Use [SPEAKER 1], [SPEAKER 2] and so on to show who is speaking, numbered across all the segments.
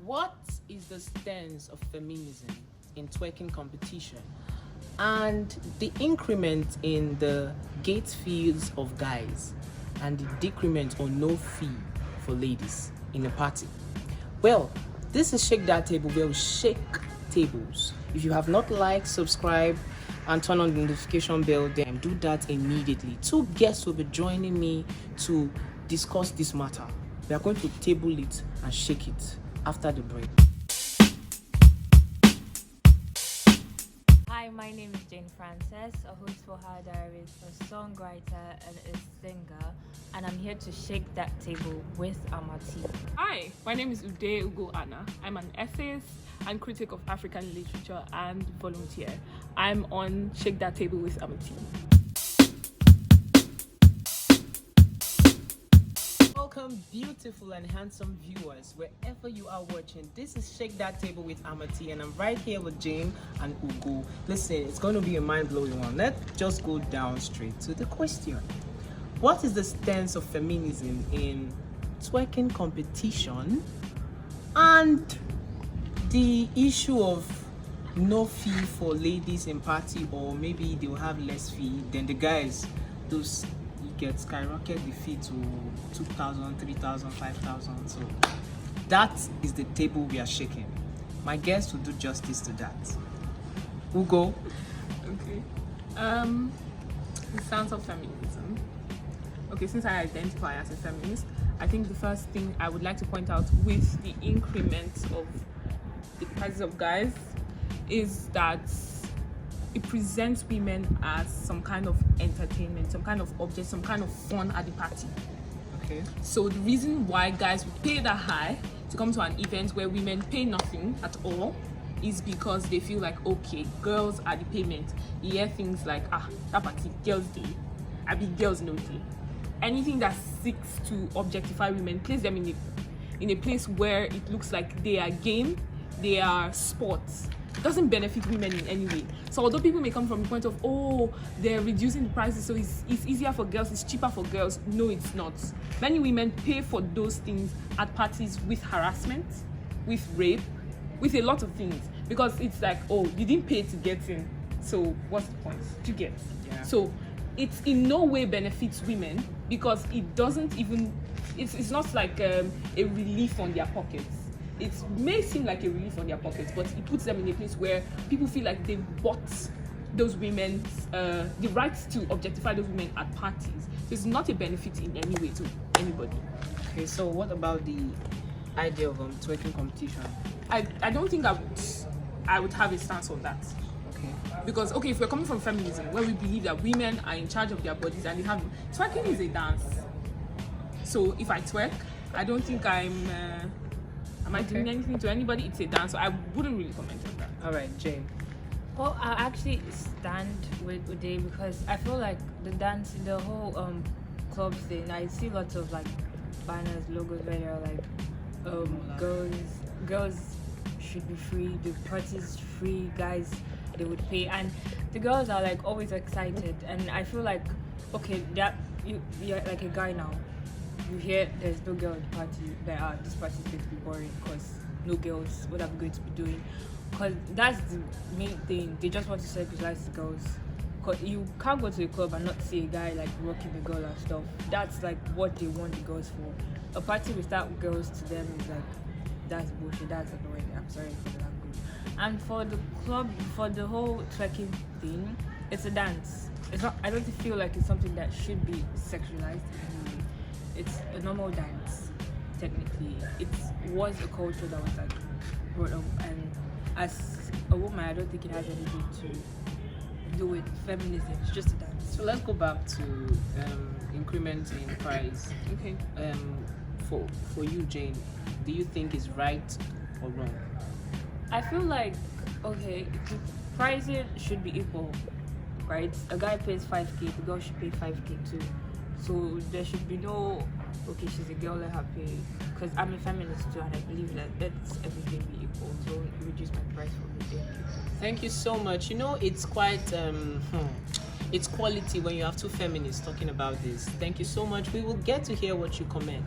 [SPEAKER 1] What is the stance of feminism in twerking competition and the increment in the gate fees of guys and the decrement or no fee for ladies in a party? Well, this is Shake That Table, where we shake tables. If you have not liked, subscribe, and turn on the notification bell, then do that immediately. Two guests will be joining me to discuss this matter. We are going to table it and shake it after the break.
[SPEAKER 2] Hi, my name is Janeshairfuzz, a host for Her Diaries, a songwriter and a singer, and I'm here to shake that table with Amah.T.
[SPEAKER 3] Hi, my name is Anna. I'm an essayist and critic of African literature and volunteer. I'm on Shake That Table with Amah.T.
[SPEAKER 1] Welcome, beautiful and handsome viewers, wherever you are watching. This is Shake That Table with Amah.T, and I'm right here with Jane and Ugo. Listen, it's going to be a mind-blowing one. Let's just go down straight to the question. What is the stance of feminism in twerking competition and the issue of no fee for ladies in party, or maybe they'll have less fee than the guys? Those get skyrocket the fee to 2,000, 3,000, 5,000. So that is the table we are shaking. My guest will do justice to that. Ugo.
[SPEAKER 3] Okay. The stance of feminism. Okay, since I identify as a feminist, I think the first thing I would like to point out with the increment of the prices of guys is that it presents women as some kind of entertainment, some kind of object, some kind of fun at the party.
[SPEAKER 1] Okay.
[SPEAKER 3] So the reason why guys would pay that high to come to an event where women pay nothing at all is because they feel like, okay, girls are the payment. You hear things like, that party, girls day, I be girls no day. Anything that seeks to objectify women, place them in a place where it looks like they are game, they are sports. It doesn't benefit women in any way. So although people may come from the point of, they're reducing the prices, so it's easier for girls, it's cheaper for girls. No, it's not. Many women pay for those things at parties with harassment, with rape, with a lot of things. Because it's like, you didn't pay to get in, so what's the point? To get.
[SPEAKER 1] Yeah.
[SPEAKER 3] So it's in no way benefits women, because it doesn't even, it's not like a relief on their pockets. It may seem like a relief on their pockets, but it puts them in a place where people feel like they've bought those women, the rights to objectify those women at parties. So it's not a benefit in any way to anybody.
[SPEAKER 1] Okay, so what about the idea of twerking competition?
[SPEAKER 3] I don't think I would have a stance on that.
[SPEAKER 1] Okay.
[SPEAKER 3] Because, if we're coming from feminism, where we believe that women are in charge of their bodies and they have... Twerking is a dance. So if I twerk, I don't think am I doing anything to anybody? It's a dance, so I wouldn't really comment on that.
[SPEAKER 1] All right, Jane.
[SPEAKER 2] Well, I actually stand with Uday because I feel like the dance, the whole club thing, I see lots of like banners, logos where they're like girls should be free, the party's free, guys they would pay, and the girls are like always excited, and I feel like that you're like a guy now. You hear there's no girl at the party, this party is going to be boring because no girls, what are we going to be doing? Because that's the main thing, they just want to sexualize the girls. Because you can't go to a club and not see a guy like rocking the girl and stuff. That's like what they want the girls for. A party without girls to them is like, that's bullshit, that's annoying, I'm sorry for the language. And for the club, for the whole twerking thing, it's a dance. It's not, I don't feel like it's something that should be sexualized. It's a normal dance, technically. It was a culture that was like brought up, and as a woman, I don't think it has anything to do with feminism. It's just a dance.
[SPEAKER 1] So let's go back to increment in price.
[SPEAKER 3] Okay.
[SPEAKER 1] For you, Jane, do you think it's right or wrong?
[SPEAKER 2] I feel like the pricing should be equal, right? A guy pays 5K, the girl should pay 5K too. So there should be no, she's a girl, let her pay. Because I'm a feminist too, and I believe that let's everything be equal. So reduce my price for me.
[SPEAKER 1] Thank you so much. It's quite it's quality when you have two feminists talking about this. Thank you so much. We will get to hear what you comment.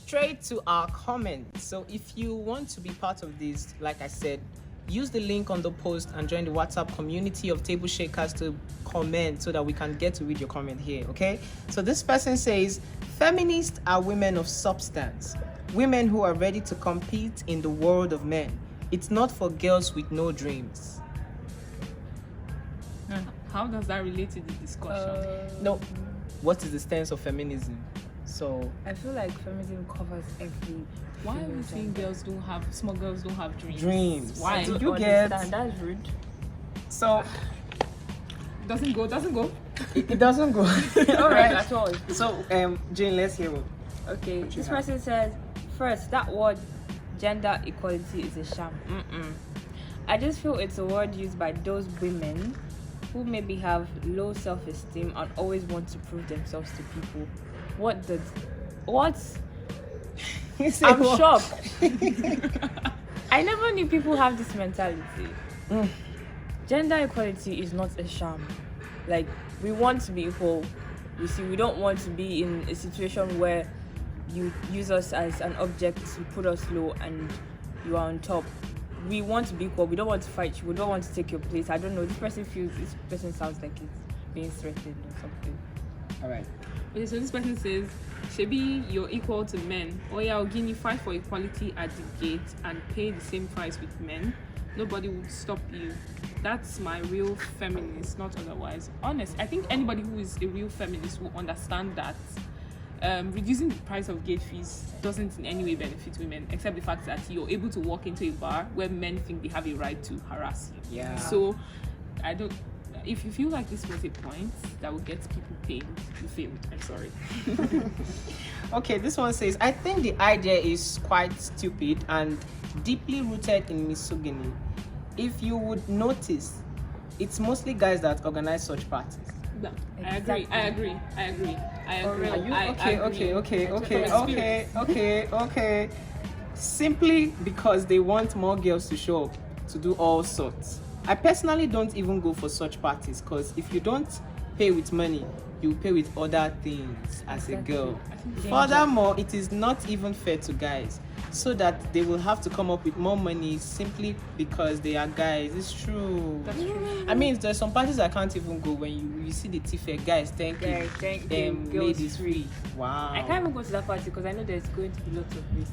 [SPEAKER 1] straight to our comments. So if you want to be part of this, like I said, use the link on the post and join the WhatsApp community of Table Shakers to comment so that we can get to read your comment here, okay? So this person says, feminists are women of substance, women who are ready to compete in the world of men. It's not for girls with no dreams.
[SPEAKER 3] How does that relate to the discussion?
[SPEAKER 1] No, what is the stance of feminism? So
[SPEAKER 2] I feel like feminism covers every.
[SPEAKER 3] Why are we saying small girls don't have dreams?
[SPEAKER 1] Dreams.
[SPEAKER 3] Why?
[SPEAKER 1] Do you get?
[SPEAKER 2] That's rude.
[SPEAKER 1] So
[SPEAKER 3] Doesn't go.
[SPEAKER 1] it doesn't go.
[SPEAKER 2] All right, at all.
[SPEAKER 1] So Jane, let's hear what.
[SPEAKER 2] Okay,
[SPEAKER 1] What you
[SPEAKER 2] this
[SPEAKER 1] have?
[SPEAKER 2] person says, first, that word gender equality is a sham. I just feel it's a word used by those women who maybe have low self-esteem and always want to prove themselves to people. What?
[SPEAKER 1] You say
[SPEAKER 2] I'm
[SPEAKER 1] what?
[SPEAKER 2] shocked. I never knew people have this mentality. Gender equality is not a sham. Like, we want to be equal. You see, we don't want to be in a situation where you use us as an object, you put us low and you are on top. We want to be equal. We don't want to fight you. We don't want to take your place. I don't know. This person sounds like it's being threatened or something.
[SPEAKER 1] All right.
[SPEAKER 3] Okay, so this person says, Shebi, you're equal to men. Oh yeah, Ogini, fight for equality at the gate and pay the same price with men. Nobody would stop you. That's my real feminist, not otherwise. Honest, I think anybody who is a real feminist will understand that reducing the price of gate fees doesn't in any way benefit women, except the fact that you're able to walk into a bar where men think they have a right to harass you.
[SPEAKER 1] Yeah.
[SPEAKER 3] So, if you feel like this was a point that will get people paid, you failed. I'm sorry.
[SPEAKER 1] Okay, this one says, I think the idea is quite stupid and deeply rooted in misogyny. If you would notice, it's mostly guys that organize such parties.
[SPEAKER 3] No,
[SPEAKER 2] Exactly.
[SPEAKER 3] I agree.
[SPEAKER 1] Are you
[SPEAKER 3] I
[SPEAKER 1] okay? Okay. Simply because they want more girls to show up to do all sorts. I personally don't even go for such parties because if you don't pay with money, you pay with other things as a girl. Furthermore, it is not even fair to guys, so that they will have to come up with more money simply because they are guys. It's true.
[SPEAKER 3] That's true.
[SPEAKER 1] I mean, there's some parties I can't even go when you see the Tifa guys. Thank you.
[SPEAKER 2] Girls
[SPEAKER 1] Ladies free. Wow.
[SPEAKER 2] I can't even go to that party because I know there's going to be lots of risk.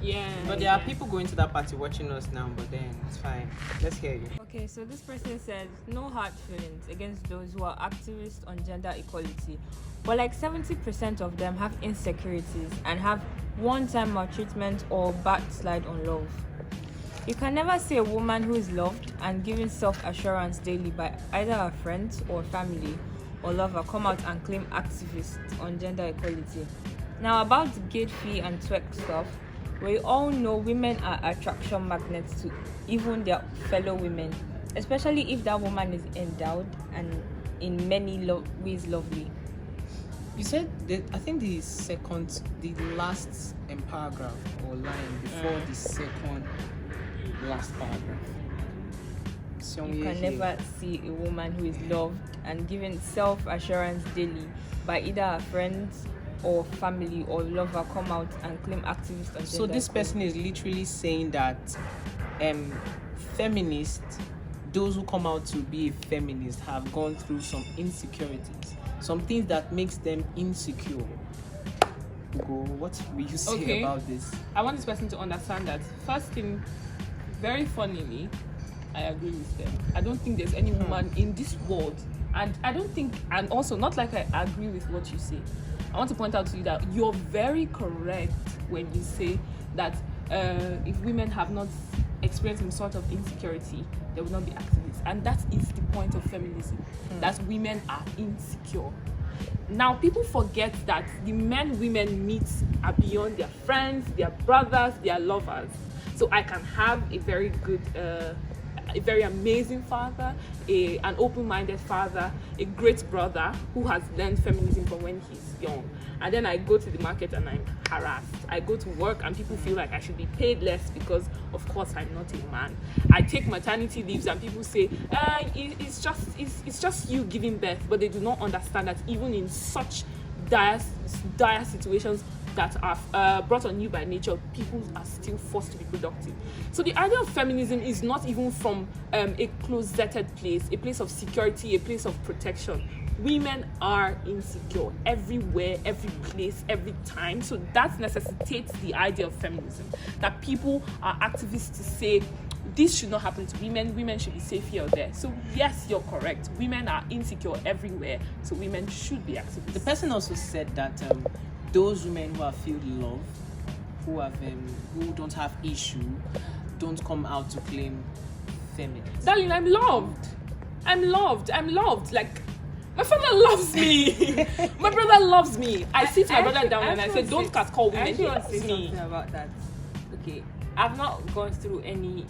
[SPEAKER 3] Yeah.
[SPEAKER 1] But there are people going to that party watching us now. But then it's fine. Let's hear you.
[SPEAKER 2] Okay, so this person says no hard feelings against those who are activists on gender equality, but like 70% of them have insecurities and have one-time maltreatment or backslide on love. You can never see a woman who is loved and given self-assurance daily by either her friends or family or lover come out and claim activists on gender equality. Now about the gate fee and twerk stuff, we all know women are attraction magnets to even their fellow women, especially if that woman is endowed and in many ways lovely.
[SPEAKER 1] You said that I think the last paragraph or line before the second last paragraph.
[SPEAKER 2] You can never see a woman who is loved and given self-assurance daily by either her friends or family or lover come out and claim activists on gender
[SPEAKER 1] So this person is literally saying that feminists, those who come out to be a feminist, have gone through some insecurities, some things that makes them insecure. Ugo, what will you say about this?
[SPEAKER 3] I want this person to understand that first thing, very funnily, I agree with them. I don't think there's any woman in this world, and I don't think, and also not like I agree with what you say. I want to point out to you that you're very correct when you say that if women have not experienced some sort of insecurity, they will not be activists. And that is the point of feminism, that women are insecure. Now, people forget that the men women meet are beyond their friends, their brothers, their lovers. So I can have a very good, a very amazing father, an open-minded father, a great brother who has learned feminism from when he's young. And then I go to the market and I'm harassed. I go to work and people feel like I should be paid less because, of course, I'm not a man. I take maternity leaves and people say, it's just you giving birth, but they do not understand that even in such dire situations that are brought on you by nature, people are still forced to be productive. So the idea of feminism is not even from a closeted place, a place of security, a place of protection. Women are insecure everywhere, every place, every time. So that necessitates the idea of feminism, that people are activists to say this should not happen to women. Women should be safe here or there. So yes, you're correct. Women are insecure everywhere. So women should be activists.
[SPEAKER 1] The person also said that those women who have felt love, who don't have issue, don't come out to claim feminism.
[SPEAKER 3] Darling, I'm loved. Like, my father loves me. My brother loves me. I sit my brother down and I say, don't catcall women.
[SPEAKER 2] I actually want to say
[SPEAKER 3] me.
[SPEAKER 2] something about that. Okay, I've not gone through any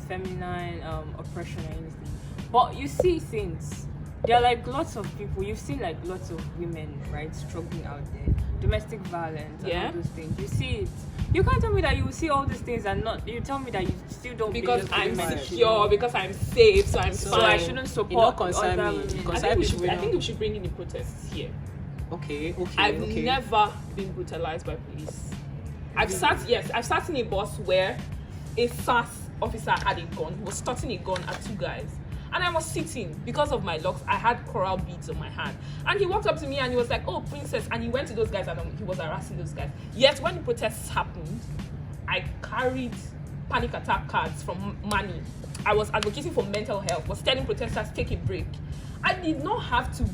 [SPEAKER 2] feminine oppression or anything, but you see things. There are like lots of people. You've seen like lots of women, right, struggling out there, domestic violence, and all those things. You see it. You can't tell me that you see all these things and not. You tell me that you still don't.
[SPEAKER 3] Because
[SPEAKER 2] believe
[SPEAKER 3] I'm
[SPEAKER 2] women
[SPEAKER 3] secure, because I'm safe, so I'm
[SPEAKER 2] So
[SPEAKER 3] fine.
[SPEAKER 2] I shouldn't support
[SPEAKER 1] concern
[SPEAKER 2] other
[SPEAKER 1] me,
[SPEAKER 2] women.
[SPEAKER 1] because
[SPEAKER 3] I think we should bring in the protests here.
[SPEAKER 1] Okay.
[SPEAKER 3] I've never been brutalized by police. I've sat in a bus where a SAS officer had a gun. He was starting a gun at two guys. And I was sitting because of my locks. I had coral beads on my hand. And he walked up to me and he was like, "Oh, princess." And he went to those guys and he was harassing those guys. Yet when the protests happened, I carried panic attack cards from Mani. I was advocating for mental health, was telling protesters, take a break. I did not have to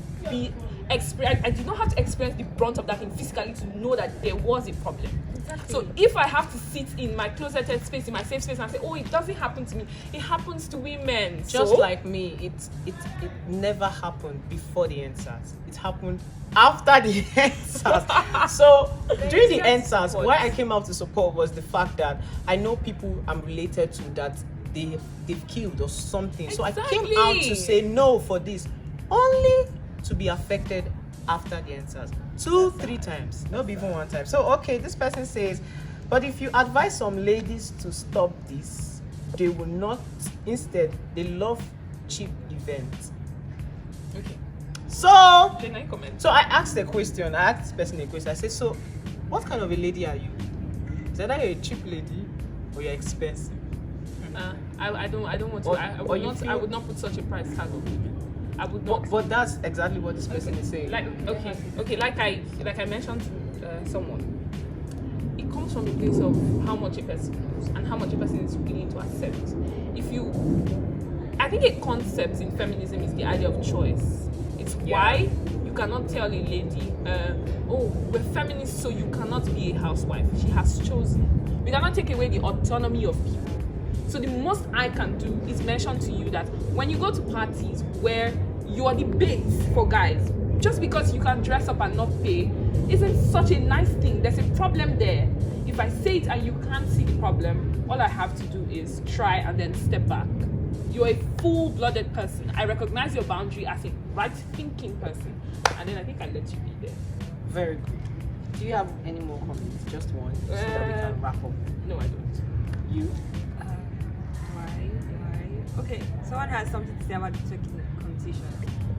[SPEAKER 3] experience the brunt of that thing physically to know that there was a problem. Exactly. So if I have to sit in my closeted space, in my safe space, and say, "Oh, it doesn't happen to me," it happens to women.
[SPEAKER 1] Just like me, it never happened before the NSAS. It happened after the NSAS. So during the NSAS, why I came out to support was the fact that I know people I'm related to that they've killed or something.
[SPEAKER 3] Exactly.
[SPEAKER 1] So I came out to say no for this, only to be affected after the NSAS. 2-3 times, not even one time. So okay, this person says, but if you advise some ladies to stop this, they will not. Instead, they love cheap events.
[SPEAKER 3] Okay.
[SPEAKER 1] So
[SPEAKER 3] Can I comment?
[SPEAKER 1] I asked a question. I asked this person a question. I said, so what kind of a lady are you? Is either you're a cheap lady or you're expensive?
[SPEAKER 3] I don't want to. I would not put such a price tag on women. I would not.
[SPEAKER 1] But that's exactly what this person is saying.
[SPEAKER 3] Like I mentioned to someone, it comes from a place of how much a person knows and how much a person is willing to accept. I think a concept in feminism is the idea of choice. It's why you cannot tell a lady, "Oh, we're feminists, so you cannot be a housewife." She has chosen. We cannot take away the autonomy of people. So the most I can do is mention to you that when you go to parties where you are the bait for guys, just because you can dress up and not pay isn't such a nice thing. There's a problem there. If I say it and you can't see the problem, all I have to do is try and then step back. You're a full-blooded person. I recognize your boundary as a right-thinking person, and then I think I let you be there.
[SPEAKER 1] Very good. Do you have any more comments? Just one, so that we can wrap up.
[SPEAKER 3] No, I don't.
[SPEAKER 1] You?
[SPEAKER 2] Okay, someone has something to say about the twerking competition.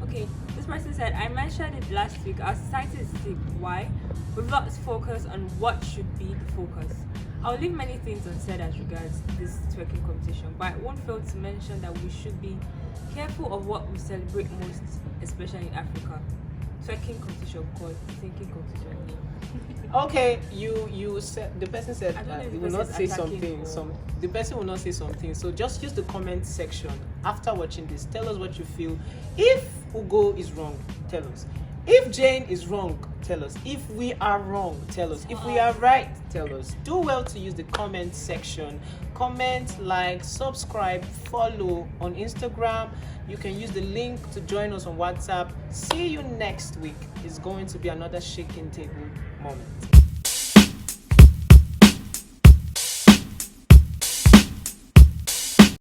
[SPEAKER 2] Okay, this person said, I mentioned it last week. Our society is sick. Why? We've lost focus on what should be the focus. I'll leave many things unsaid as regards this twerking competition, but I won't fail to mention that we should be careful of what we celebrate most, especially in Africa. Twerking competition, called thinking competition.
[SPEAKER 1] Okay, you said the person said
[SPEAKER 2] I don't know if
[SPEAKER 1] he
[SPEAKER 2] the
[SPEAKER 1] will not
[SPEAKER 2] person
[SPEAKER 1] say
[SPEAKER 2] is attacking
[SPEAKER 1] something. The person will not say something. So just use the comment section after watching this. Tell us what you feel. If Ugo is wrong, tell us. If Jane is wrong, tell us. If we are wrong, tell us. If we are right, tell us. Do well to use the comment section. Comment, like, subscribe, follow on Instagram. You can use the link to join us on WhatsApp. See you next week. It's going to be another shaking table moment.